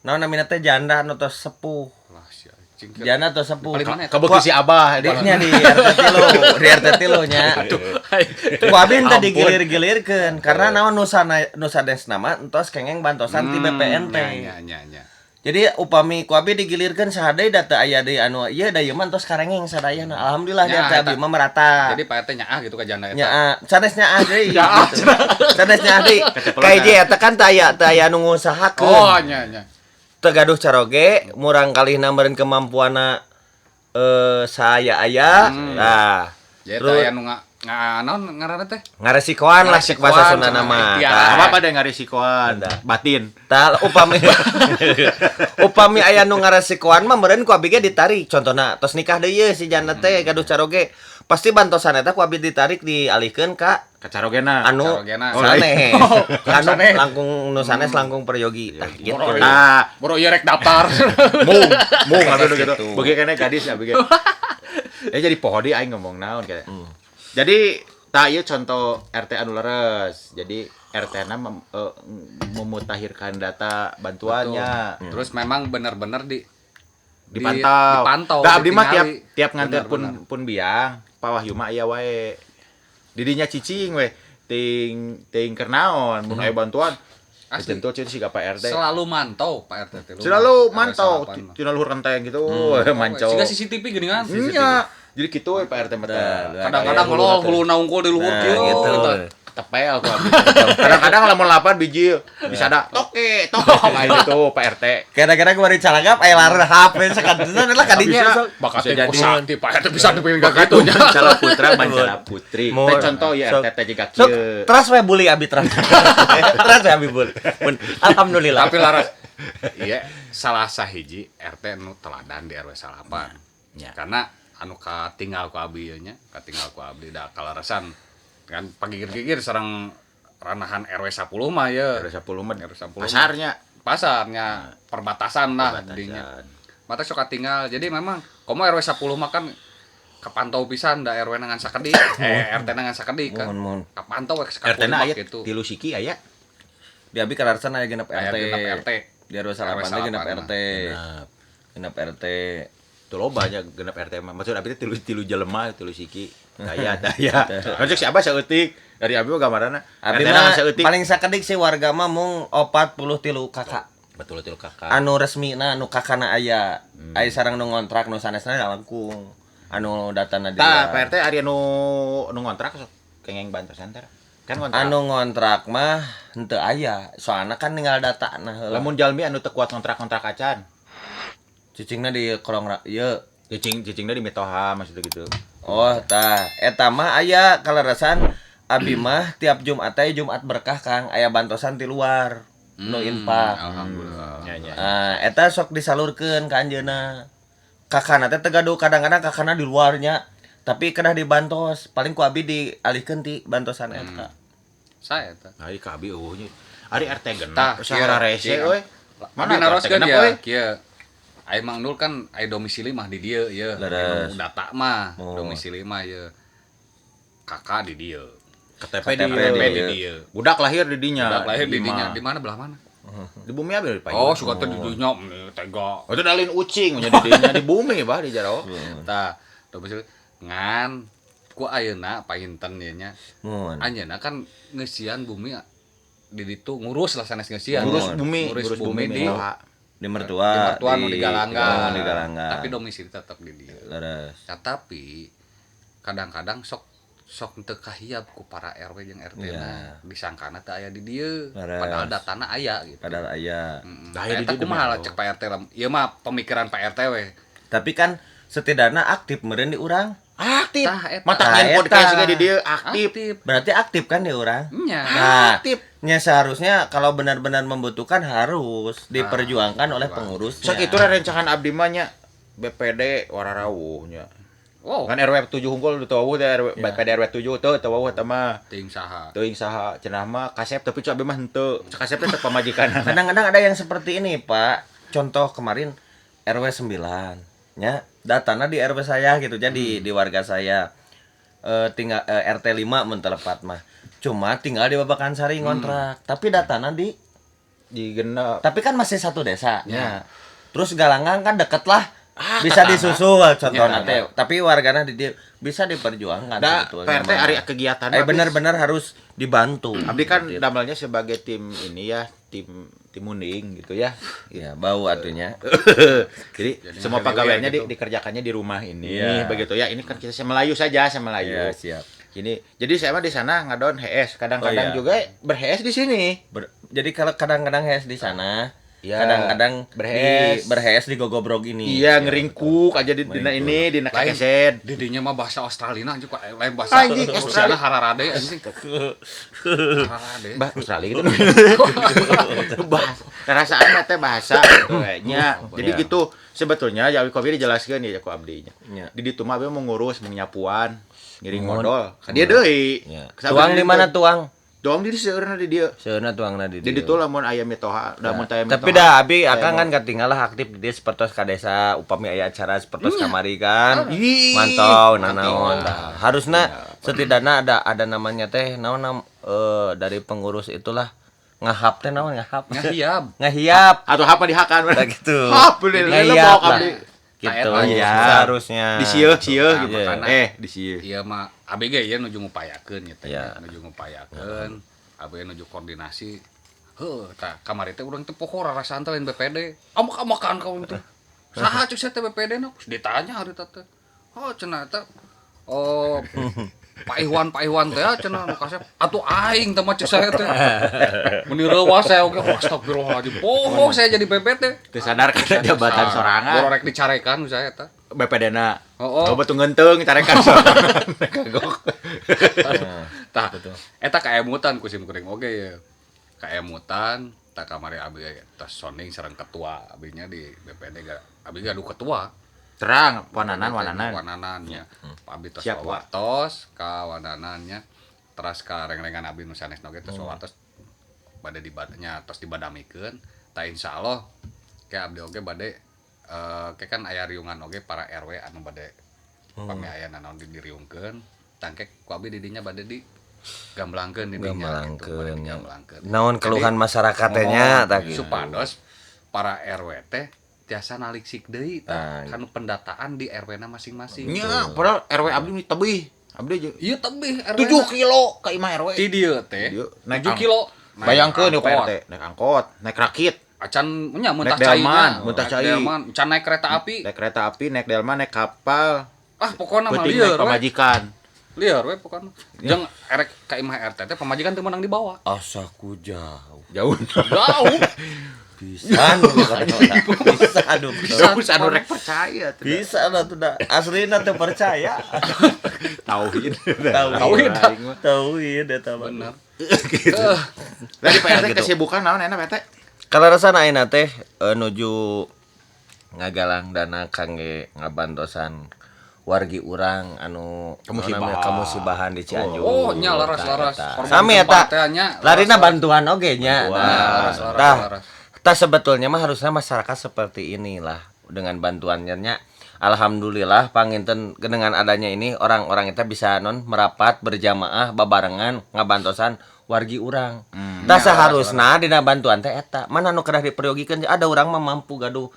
naon namina teh janda anu tos sepuh. Lah sia cingkeun. Janda tos sepuh. Paling mana eta? Kabeuki si Abah eta. Nya di RT 3 nya. Ku abi teh Ampun. digilir-gilirkeun karena naon nusa desna mah entos kengeng bantosan ti BPNT. Nya. Jadi upami ku abi digilirkeun sahade data aya deui anu ieu da ieu mah entos karengeng sadayana. Alhamdulillah Ya, di RT abi eta. mah merata. Jadi Pak RT nyaah gitu ka janda eta. Nya sanes nyaah deui. Sanes nyaah deui. Kaiji eta kan teu aya nu ngusahakeun. Oh nya. Teu gaduh caroge, murang kalihna meureun kemampuanna saya aya. Nah, Jadi terus aya nu naon ngaranna teh? ngaresikoan lah cek bahasa Sunda nama. Apa deh ngarisikoan batin. Tah upami upami aya nu ngaresikoan mah meureun ku abi ge ditarik. Contona tos nikah deui si janda teh gaduh caroge. Pasti bantosan eta ku abi ditarik dialihkeun ka Kacarogena. anu Carogena. sanes. Anu sanes. langkung nu sanes langkung peryogi. Tah gitu. Boro ieu rek daftar. Mung atuh gitu. Gitu. Beuki keneh gadis ya beuki. Jadi pohodi aing ngomong naon kayak. Jadi tak ieu contoh RT anu leres. Jadi RT-na memutahirkan data bantuannya. Terus memang benar-benar Dipantau. Da abdi mah tiap nganter Bener-bener. pun biang, Pak Wahyu mah aya wae. Didinya cicing we. Ting keur naon mun aya bantuan. Asli. Tentu ciri siga Pak RT. Selalu mantau Pak RT teh. Selalu mantau tina luhur kenteng gitu, mancau. Siga CCTV geuningan. Nya. Jadi kitu we Pak RT mah teh. Kadang-kadang lo hulu naungkul di luhur kieu. gitu. Ketepel ku abdi. Kadang-kadang lamun 8 biji bisa ada toke lain itu Pak RT. Kira-kira kemarin calagap aya larer HP sakadena lah kadinya. Bakat Bisa teh jadi. sakti Pak RT bisa dipilih ka Itu kitu nya. salah putra mancala putri. Mau- Teh contoh ya Sok. RT teh jiga Sok, kieu. teras we bully abi teras. Teras we abi bully. Alhamdulillah. Tapi laras iya salah sahiji RT nu teladan di RW 08. Ya. Karena anu katinggal ku abi nya, katinggal ku abdi da kalarasan kan pagigir-gigir sareng ranahan RW 10 mah ya. RW 10 mah RW 10 pasarnya. Pasarnya perbatasan lah Perbatasan. dinya. Mata sok tinggal. Jadi memang komo RW 10 mah kan kepantau pisan da RW nangan sakedik, RT nangan sakedik kan. Mohon. Kapantau we RT na aya gitu. 3 siki aya. Di abi kalarasan aya genep Aya RT. genep RT. Di RW 8 teh genep RW RT. Genep RT. Tuh loba nya genep RT mah. Maksud abi teh tilu jelema, 3 siki. Daya. Kan si Abah saeutik. Dari abi mah gambaranna. Abi RT na mah saeutik. paling sakedik si warga mah mung 43 kakak. Betul kakak. Anu resmina anu kakana aya. Aya sareng nu ngontrak nu sanesna langkung. Anu datana di Tah, Pak RT ari anu ngontrak sok kengeng bantosan teh. Kan ngontrak. anu ngontrak mah henteu aya. Soalna kan ninggal datana heula. Lamun jalmi anu teu kuat ngontrak acan. Cicingna di kolong ieu. Cicingna di Metoha maksudnya gitu. Oh, tah eta mah aya kalarasan abi mah tiap Jumat teh Jumat berkah Kang aya bantosan ti luar nu infak. Alhamdulillah. Nya. Eta sok disalurkeun ka anjeunna. Kakana teh tegaduh kadang-kadang kakana di luarnya tapi kedah dibantos paling ku abi dialihkeun ti bantosan eta. Saya eta. Ari ka abi eueuh nya. Ari RT Tah, genep usaha rese euy. Mana RT naroskeun genep, ya euy? kieu. Ai Mang Nul kan ai domisili mah di dieu ye. Leres. Data mah Oh. domisili mah ye. Kakak di dieu. KTP KTP di KTP di di dieu. dieu. budak lahir di dinya. Udah lahir di Lima. dinya. Di mana belah mana? Di bumi abi di Payun. Oh, suka teh di dinya tega. Oh, itu dalin ucing nya di dinya di bumi bah di jaro. Tah, domisili ngan ku ayeuna painten ieu nya. Mun. Anjeunna kan ngeusian bumi di ditu ngurus lah sanes ngeusian. Ngurus bumi di Metoha. Di mertua. di mertua nu di Galangga. Di Galangga. Tapi domisili tetap di dieu. Leres. Tapi kadang-kadang sok teu kahiap ku para RW jeung RT na disangkana teu aya di dieu Leres. padahal datana aya gitu. Padahal aya. Dah, aya di Eta dieu kumaha lah demi cek Pak RT lah. Ieu mah pemikiran Pak RT we. Tapi kan setidaknya aktif meureun di urang. Aktif. Tah, eta. Mata Tah, nyen eta. podcast ge di dieu aktif. Berarti aktif kan di urang? Nya. Nah, Aktif. nya seharusnya kalau benar-benar membutuhkan harus diperjuangkan oleh pengurusnya. Sok itu rencangan abdi mah nya BPD Wararawuh nya. Wow. Kan RW 7 unggul teu wawuh teh RW BPD RW 7 teu wawuh eta mah. Ting saha. Teuing saha cenah mah kasep tapi cu abdi mah henteu. Kasep teh teu pamajikan. Kadang-kadang ada yang seperti ini, Pak. Contoh kemarin RW 9, nya datana di RW saya gitu, jadi di warga saya. Tinggal RT 5 mun telepat mah. Cuma tinggal di Babakan Sari ngontrak, tapi datana di Genep. tapi kan masih satu desa. Ya. Terus Galanggang kan deket lah. Ah, Bisa tetangga. disusul contohnya Ya, teh. Tapi wargana di dia bisa diperjuangkan Da sebetulnya. PRT ari kegiatan benar-benar harus dibantu. abdi kan damelnya sebagai tim ini ya, tim munding gitu ya. Ya, bau atunya. Jadi Jadi semua ngambil pegawainya gitu. dikerjakannya di rumah ini Iya. begitu ya. Ini kan kita Melayu saja, Melayu. Ya, siap. Ini jadi saya mah di sana ngadon HS, Oh, kadang-kadang iya. juga ber-HS di sini. Jadi kalau kadang-kadang HS di sana Ya, kadang-kadang berhes. berhes di gogobrog ini. Iya, ngeringkuk aja di dina ini, dina Lain. kekeset. Didinya mah bahasa Australia anjing kok lain bahasa Anjing, Australia Hararade anjing. Hararade. Bah, Australia gitu. Bahasa. Rasaan teh bahasa gitu nya. Jadi Ya. gitu sebetulnya Jawi Kopi dijelaskeun ya ku abdinya. Ya. Di ditu mah mau ngurus, mau nyapuan, ngiring Mohon. modal. Kan dia deui. Ya. Sabar Tuang di mana tuang? Tuang di seueurna di dieu. Seuna tuangna di Jadi dieu. tuh lamun aya mitoha, lamun teh Tapi dah abi akang kan ketinggalan aktif dia sepertos ka desa upami aya acara sepertos kamari kan. Ih, Mantau nanaon Iya. tah. Harusna setidaknya ada namanya teh naon dari pengurus itulah ngahap teh naon ngahap. Ngahiab. Ngahiap. atau apa dihakan Nah gitu. Hap, bener, Ngahiap lebok, lah. abdi. Gitu Taet ya aja. harusnya. Disieuh gitu. Iya. Disieuh. Iya mah ABG ya nuju ngupayakeun ya teh. Iya. Nuju ngupayakeun. ABG nuju koordinasi. Heuh, tah kamari teh urang teh pokok rarasaan teh lain BPD. Amak-amakan kawan teh. Saha cuk saya teh BPD na? Ditanya hari teh. Oh cenah teh. Oh Pak Iwan teh cenah nu kasep atuh aing teh mah cek saya teh. Meni reuwas saya oge astagfirullahaladzim. Poho saya jadi BPT. Teu sadar kana jabatan sorangan. Gorek dicarekan saya teh. BPD-na. Oh. Oh, betul ngenteng tarekan sorangan. Kagok. Tah eta kaemutan ku sim kuring oge ya. Kaemutan tah kamari abi tos sounding sareng ketua abinya di BPD abi gaduh ketua. Terang, wananan. Wananannya. Abi tos Siap, Wak. watos ka wananannya. Terus ka reng-rengan abi nu sanesna oge tos watos bade dibadanya tos dibadamikeun. Tah insyaallah kayak abdi oge bade kayak kan aya riungan oge para RW anu bade pami aya nanaon diriungkeun. Tangkek ku abi didinya bade di gamblangkeun didinya gitu, bade digamblangkeun. Naon keluhan masyarakatnya tah gitu. Supados para RW teh tiasa naliksik deui Ah, kan pendataan di RW-na masing-masing. Nya, padahal RW abdi ini tebih. Abdi aja Iya tebih RW. 7 kilo ka imah RW. Ti dieu teh. Dieu, naik 7 kilo. Bayangkeun Naik yuk angkot. PRT, naik angkot, naik rakit, Acan nya muntah Naik delman, cainya. muntah Naik cai. delman, can naik kereta api. naik kereta api, naik delman, naik kapal, Ah pokona mah penting naik lieur we. pamajikan. Lieur we pokona. Jeung erek ka imah RT teh pamajikan teu meunang dibawa. Asaku jauh. Jauh. Jauh. Bisa bisa aduh. Jauh anu rek percaya tuh. Bisa lah tuh dah. Aslina teu percaya. Tauhid. Tauhid. Tauhid eta mah. Bener. Gitu. Dari PRT Gitu. kesibukan naon enak PRT? Kalarasan ayeuna teh nuju ngagalang dana kangge ngabantosan wargi urang anu Kemusibahan. kemusibahan di Cianjur. Oh, nya laras-laras. Tah, Korban sami gempa eta. teh nya, Larina laras-laras. bantuan oge nya. Laras-laras, Tah, laras. tah sebetulnya mah harusnya masyarakat seperti inilah dengan bantuannya nya. Alhamdulillah panginten dengan adanya ini orang-orang kita bisa merapat berjamaah babarengan ngabantosan wargi urang. Tah saharusna dina bantuan teh eta. Mana nu kedah diperyogikan ada urang mah mampu gaduh.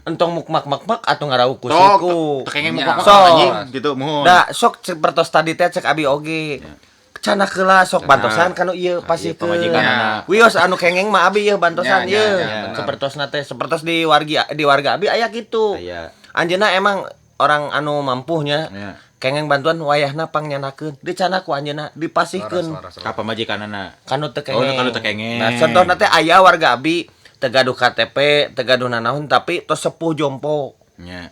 Entong mak atau ngarau ku siku. Kengeng Nya. muka Sok. anjing gitu mohon. Da sok sepertos tadi teh cek abi oge. Cana keula sok bantosan kanu ieu pasikeun. pamajikanna. Wios anu kengeng mah abi ieu bantosan Nya, ieu. benar. Sapertosna teh sapertos di warga abi aya kitu. Aya. Anjeunna emang orang anu mampuhnya Nya. kengeng bantuan wayahna pangnyandakeun. Dicana ku anjeunna dipasihkeun. Laras-laras. Ka pamajikanana. Kanu teu Oh, kengeng. kanu teu kengeng. Nah, contohna teh aya warga abi teu gaduh KTP, teu gaduh nanaon tapi tos sepuh jompo. Nya.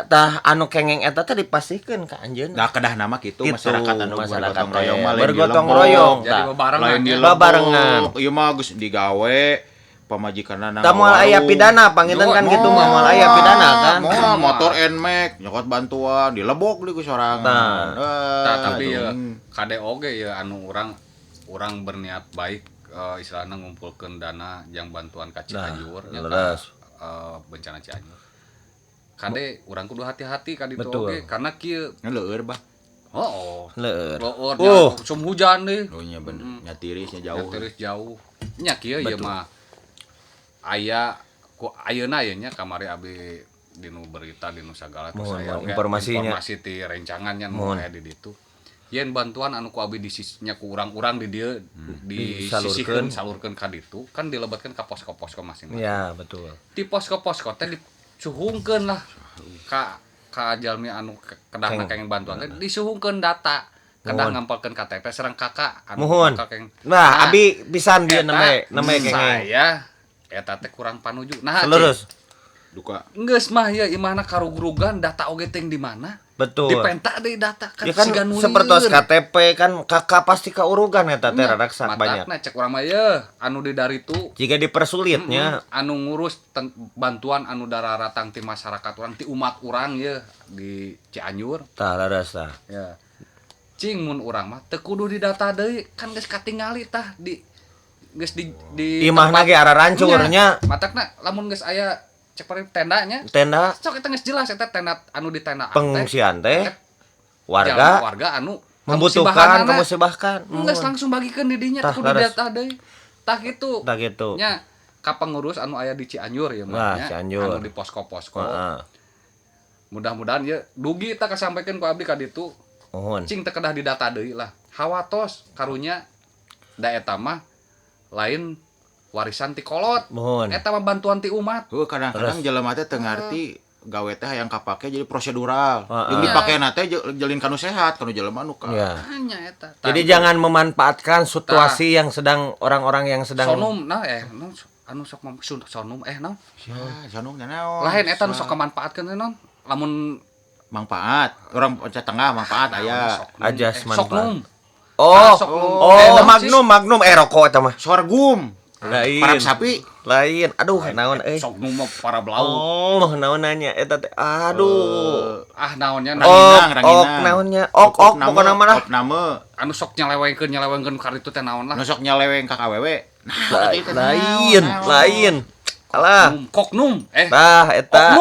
Tah anu kengeng eta teh dipasihkeun ka anjeunna. Nah, kedah nama kitu Gitu, masyarakat anu masyarakat bergotong royong mah lain bergotong di lembok. royong. Jadi Tah. bebarengan Lain di ya. lembok. Babarengan. Ieu mah geus digawe pamajikanna nang Tah moal aya pidana panginten kan gitu mah moal aya pidana kan. Moal motor Nmax nyokot bantuan dilebok deui ku sorangan. Tah, tapi ya kade oge ya anu urang berniat baik istilahna ngumpulkeun dana yang bantuan ka Cianjur nya leres. bencana Cianjur. Kade urang kudu hati-hati ka ditu Betul. oge karena kieu Leueur bah. oh Leur. Leueur sum hujan deui. Oh nya bener, nya tirisnya jauh. Terus jauh. Nya kieu ieu mah aya ku ayeuna aya nya kamari abi dinu berita dinu sagala terus Mohon, aya mohon, oge informasinya. informasi ti rencangannya nu Mohon. aya di ditu. Yen bantuan anu ku abi disisnya ku urang-urang di dieu disisikeun salurkeun ka ditu kan dilebatkeun ka posko-posko masing-masing. Ya, betul. Di posko-posko teh disuhungkeun lah ka jalmi anu kedahna kengeng bantuan teh disuhungkeun data kedah Mohon. ngampalkeun KTP sareng kakak Mohon. bakal kengeng. Nah, abi pisan dia Eta name kengeng. saya eta teh kurang panuju. Nah, Lurus. Duka. geus mah ya imahna karugurugan data oge teh di mana? Betul. Dipenta deui data kan Ya kan siga nulieur. seperti KTP kan kakak pasti kaurugan eta teh raksak banyak. Matakna cek urang mah ye anu di dari itu Jika dipersulitnya anu ngurus bantuan anu dararatang ti masyarakat urang ti umat urang ye di Cianjur tah laras tah. ya. Cing mun urang mah teu kudu didata deui kan geus katingali tah di geus di Imahna ge ara rancurnya matakna lamun geus aya cek pari tendanya tenda sok eta geus jelas eta tenda anu di tenda pengungsian teh warga warga anu membutuhkan kemusibahkan. geus langsung bagikeun di dinya Tah, teh kudu laras. data deui tah kitu Tah gitu. nya ka pengurus anu aya di Cianjur ya Nah, nya, Cianjur. anu di posko-posko Heeh. mudah-mudahan ya dugi tak kasampaikan ku abdi ka ditu Mohon. cing teu kedah didata deui lah hawatos karunya da eta mah lain warisan ti kolot Mohon. eta mah bantuan ti umat Kadang-kadang jelema teh teu ngarti gawe teh hayang kapake jadi prosedural. Heeh. Yang dipakena teh jelin kanu sehat, kanu jelema nu ka. Ya. hanya eta Jadi jangan memanfaatkan situasi yang sedang orang-orang yang sedang sonum nah non anu sok sonum naon Ya, sanung naon. lain eta nu sok kamanfaatkeun naon lamun manfaat. Orang pecah tengah manfaat aya. ajas manfaat. soknum Oh, Soknum. oh, Magnum rokok eta mah. Sorghum. Lain. Parab sapi. Lain. Aduh, naon soknum mah para belau Oh, naon nanya eta teh. Aduh. naonnya Ok naonnya? Ok pokona mah lah. Opname. anu sok nyelewengkeun karitu teh naon lah Nu sok nyaleweng ka awewe. Nah, itu teh Lain, naon. lain. Alah. koknum Tah eta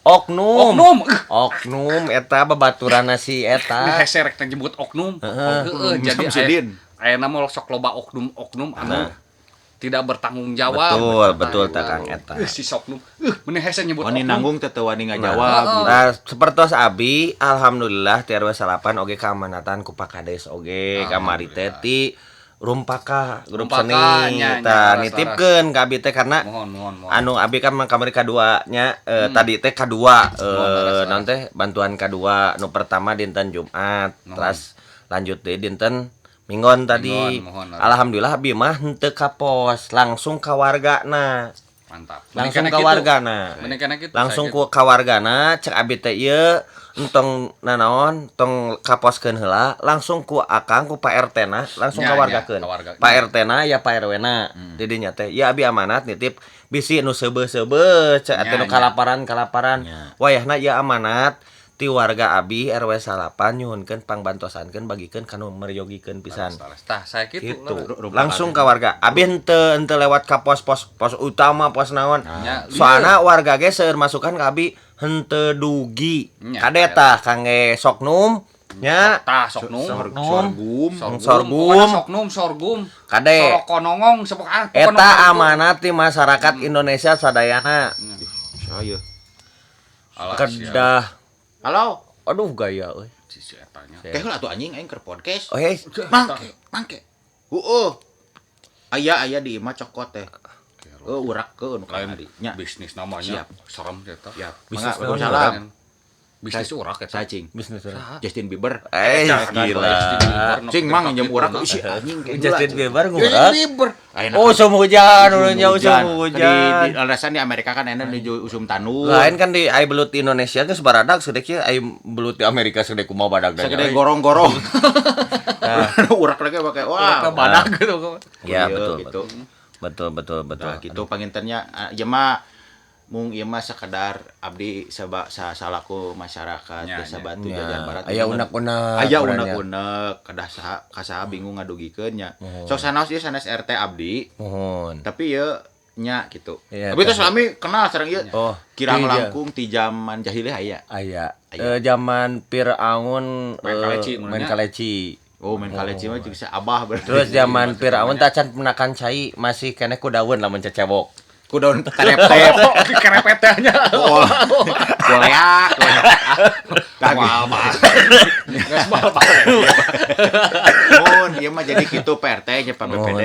oknum Oknum eta babaturanna si eta. hese rek teh nyebut oknum heeh jadi Samsudin. aya nama sok loba oknum anu tidak bertanggung jawab Betul teh Kang eta. si soknum meni hese nyebut Wani oknum nanggung teh teu wani ngajawab. gitu. Nah, sepertos abi alhamdulillah ti RW 8 oge keamanatan ku Pak Kades oge kamari teh ti Rumpaka grup Rumpaka, seni nya, tah laras. nitipkeun ka abi teh karena mohon anu abi kan kamari kadua nya tadi teh kadua laras. non teh bantuan kadua nu pertama dinten Jumat terus lanjut deui dinten Minggon tadi Mohon, laras. alhamdulillah abi mah henteu ka pos langsung ka wargana mantap langsung ka wargana meni kana kitu langsung ku ka wargana cek abi teh ieu entong nanaon tong kaposkeun heula langsung ku akang ku Pak RT na langsung Nya, ka wargakeun nya, ka warga. Pak RT na ya Pak RW na di dinya teh ya abi amanat nitip bisi nu seubeuh-seubeuh cek atuh nu Nya. kalaparan wayahna ya amanat ti warga abi RW 8 nyuhunkeun pangbantosankeun bagikeun kanu meryogikeun pisan tah saya kitu gitu lah. langsung ka warga abi henteu lewat ka pos utama pos naon Nya, soalna warga ge seueur masukan ka abi henteu dugi Nya, kadeta kangge soknum nya tah soknum sorghum sorghum kade sorokonongong sepok eta amanat ti masyarakat Indonesia sadayana Saya. kedah Halo. aduh gaya euy si etanya Teh lah tuh anjing aing keur podcast. oh hey Mangke. Heeh. Aya di imah cokot teh. Urak ke nu lain kamari. Nya. bisnis namanya Siap. serem eta Ya. Bisnis Mangga, naon, Waalaikumsalam. bisnis urak eta Cacing. bisnis Justin Bieber. gila Cing mang jam urak isi anjing kayak Justin Bieber Justin ngurak Bieber. oh usum hujan urangnya usum hujan Di alasan di Amerika kan enak nuju usum tanu. lain kan di ai belut di Indonesia geus baradak sedek ye ai belut di Amerika sedek kumaha badak Segede gorong-gorong. Urak lagi pakai wah. badak gitu ya Iya, betul betul Nah, gitu pangintennya ieu mah mung ieu mah sakedar abdi salaku masyarakat Nya, Desa Batu nya. Jajan Barat. Aya unek-unek Aya urangnya. unek-unek kedah saha bingung ngadugikeun nya. Sok sanaos ieu sanes RT abdi, mohon tapi ieu nya gitu. Iya, Tapi terus kami kenal sareng ieu. oh Kirang iya. langkung ti zaman jahiliyah aya. aya zaman Firaun Main kaleci, main menurutnya. kaleci Oh, main kaleci mah jeung abah berarti. terus zaman Firaun teh can menakan cai masih keneh ku daun lamun cecebok ku daun karep-karep. di kerepetnya Oh. Golea. mahal banget geus mahal banget Mun ieu mah jadi kitu PRT nya Pak BPD.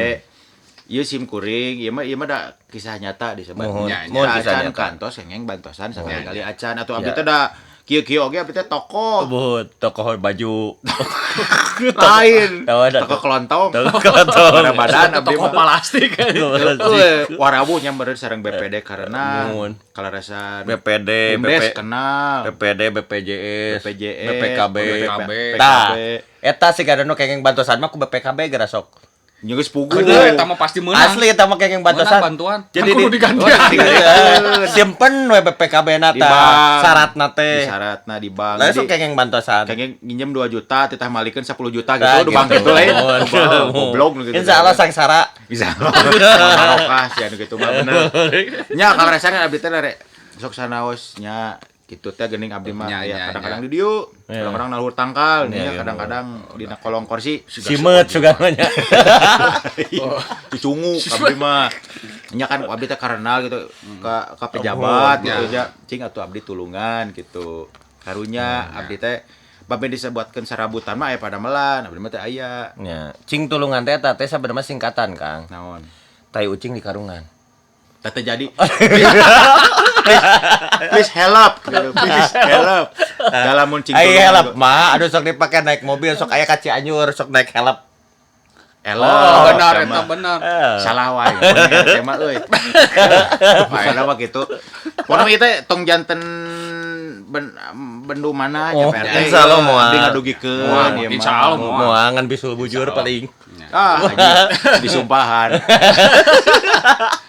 Ieu sim kuring, ieu mah da kisah nyata di Sebat. Mohon. Nya, Mohon kisah acan nyata. kantos engeng bantosan sakali-kali acan atuh abdi teh da Kieu-kieu oge abdi teh toko. Buat tokoh baju. Lain. Tahu ada Toko kelontong. Kelontong. Ada badan abdi Toko mah. plastik kan. Warabu nya beureun sareng BPD karena Mun. kalarasan BPD, Bumdes kenal. BPD, BPJS, BPJS, BPKB. BPKB. Tah, eta sih kadang kengeng bantosan mah ku BPKB gara sok. Nyeugeus pugu. Kudu eta mah pasti menang. Asli eta mah kengeng bantosan. Menang bantuan. Jadi Kan kudu diganti. simpen we BPKB na Di teh. bank. Syaratna Di teh. syaratna di bank. Lah sok Jadi kengeng bantosan. kayaknya nginjem 2 juta, titah malikeun 10 juta gitu, Nah, di bank gitu. itu lain. Oh, Goblok nu gitu. Insya Allah sangsara. bisa. Marokas ya nu gitu mah bener. Nya kalarasan abdi teh rek sok sanaos nya gitu teh geuning abdi mah Nya, ya nya, kadang-kadang nya. di dieu, Ya. kadang-kadang naluhur tangkal, Ya, nya ya. kadang-kadang dina kolong kursi Simet sugananya. dicungu abdi mah. Nya kan abdi teh karenal gitu ka pejabat gitu ya. ya. Cing atuh abdi tulungan gitu. Karunya abdi teh babe disebutkeun sarabutan mah aya padamelan, abdi mah teh aya. Ya, cing tulungan teh eta teh sabenerna singkatan, Kang. Naon? Tai ucing di karungan. Tete jadi please help gitu. Please help dalam muncing Ai help mah, aduh sok dipake naik mobil, sok aya ka Cianjur, sok naik help. help Oh, benar sama. eta benar. Salah wae tema euy pada mah gitu pokona ieu teh tong janten bendu mana nya Oh, PRT insya Allah moal. abdi ngadugikeun Moal, ieu insya mah. Allah moal. Moangan bisul bujur Insya Allah. paling. anjing disumpahan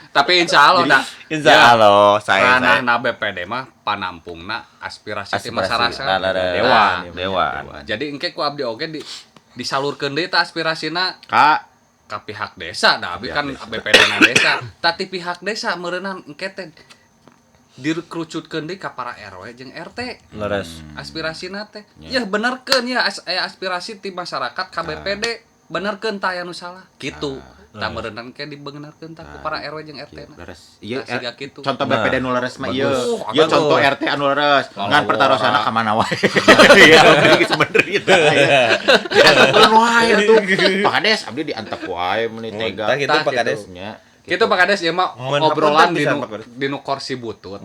Tapi insya Allah dah. Insya Allah, saya. Ranahna BPD mah panampungna aspirasi ti masyarakat. Dewan. Jadi engke ku abdi oge disalurkeun deui ta aspirasina Kak ka pihak desa dah abi Pihak kan desa. BPD na desa. Tati pihak desa meureunna engke teh direkrucutkeun deui ka para RW jeung RT. Leres. Aspirasina teh. Ya benerkeun ya aya aspirasi ti masyarakat ka BPD. Benerkeun tah aya nu salah. Kitu. Tah meureunna engke dibenerkeun tah ku para RW jeung RT na. leres ieu Nah, siga kitu. contoh Nah, BPD nu leres mah ieu bagus. ieu Bagus. contoh RT anu leres ngan Kalau pertarosana ora. ka mana wae iya abdi sebenarnya tah diantepkeun wae atuh Pak Kades abdi diantep wae meuni tega Tah gitu Tah Pak gitu. Kades. nya Kitu Pak Kades ieu mah Mun obrolan hapunten pisan, Pak Kades. di nu kursi butut.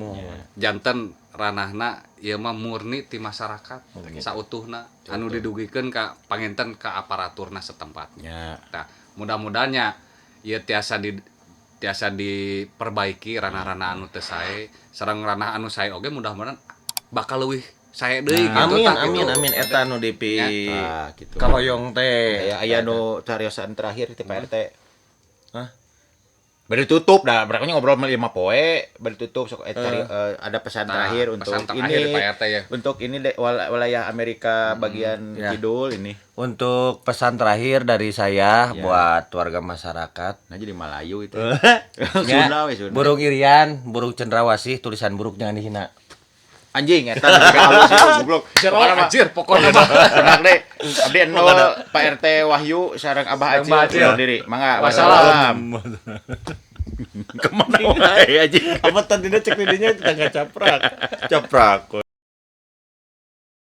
Janten ranahna ieu mah murni ti masyarakat sautuhna anu didugikeun ka panginten ka aparaturna setempat. nya Nah, mudah-mudahannya ieu tiasa diperbaiki ranah-ranah anu teu sae sareng ranah anu sae oge mudah-mudahan bakal leuwih sae deui gitu Amin, tah, amin, gitu. amin. Eta nu dipi ah gitu karoyong teh. aya nu cariosan terakhir ti Pak RT Hah? Bari tutup dah, mereka ngobrol 5 poe, bari tutup sok ada pesan Nah, terakhir untuk pesan terakhir ini di Pak RT ya. untuk ini wilayah Amerika bagian ya. kidul ini. Untuk pesan terakhir dari saya Ya. buat warga masyarakat. Nah jadi Melayu itu. Ya, Sunda we Sunda. burung irian, burung cendrawasih, tulisan buruk jangan dihina. Anjing eta juga halus itu goblok. Pokona mah Anjir, pokoknya mah. benar deh. Abdi nol Pak RT Wahyu sareng Abah Acil Abah Acil. undur diri. Mangga Wassalam. Kemana wae anjing. Apa tadinya cek didinya tetangga caprak. Caprak.